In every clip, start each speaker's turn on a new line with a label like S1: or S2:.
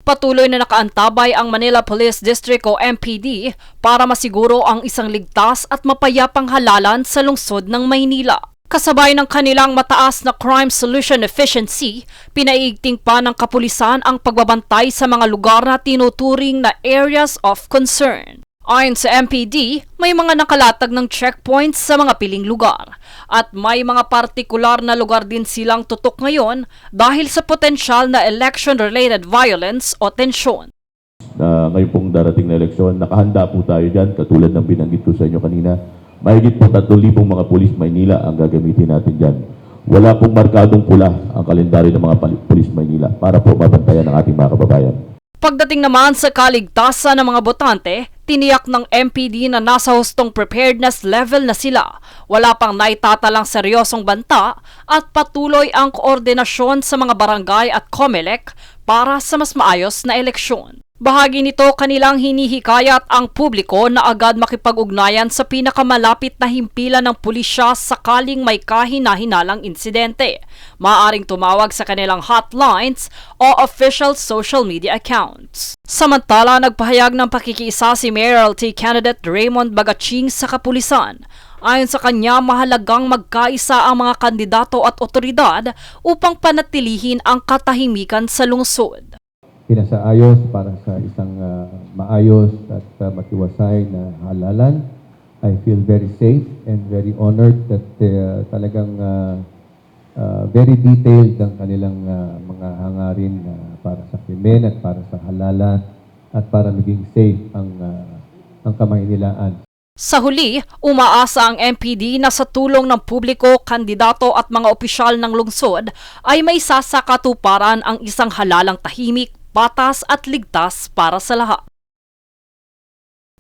S1: Patuloy na nakaantabay ang Manila Police District o MPD para masiguro ang isang ligtas at mapayapang halalan sa lungsod ng Maynila. Kasabay ng kanilang mataas na crime solution efficiency, pinaiigting pa ng kapulisan ang pagbabantay sa mga lugar na tinuturing na areas of concern. Ayon sa MPD, may mga nakalatag ng checkpoints sa mga piling lugar at may mga partikular na lugar din silang tutok ngayon dahil sa potensyal na election-related violence o tensyon.
S2: Ngayon pong darating na eleksyon, nakahanda po tayo dyan, katulad ng binanggit ko sa inyo kanina. Mahigit po 3,000 mga pulis Maynila ang gagamitin natin dyan. Wala pong markadong pula ang kalendaryo ng mga pulis Maynila para po mabantayan ang ating mga kababayan.
S1: Pagdating naman sa kaligtasan ng mga botante, tiniyak ng MPD na nasa hustong preparedness level na sila. Wala pang naitatalang seryosong banta at patuloy ang koordinasyon sa mga barangay at COMELEC para sa mas maayos na eleksyon. Bahagi nito kanilang hinihikayat ang publiko na agad makipag-ugnayan sa pinakamalapit na himpilan ng pulisya sakaling may kahina-hinalang insidente. Maaaring tumawag sa kanilang hotlines o official social media accounts. Samantala, nagpahayag ng pakikiisa si Mayoralty candidate Raymond Bagaching sa kapulisan. Ayon sa kanya, mahalagang magkaisa ang mga kandidato at otoridad upang panatilihin ang katahimikan sa lungsod.
S3: Pinasaayos para sa isang maayos at matiwasay na halalan. I feel very safe and very honored that talagang very detailed ang kanilang mga hangarin para sa krimen at para sa halalan at para maging safe ang Kamaynilaan.
S1: Sa huli, umaasa ang MPD na sa tulong ng publiko, kandidato at mga opisyal ng lungsod ay may sasakatuparan ang isang halalang tahimik, patas at ligtas para sa lahat.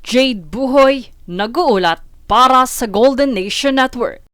S1: Jade Buhoy, nag-uulat para sa Golden Nation Network.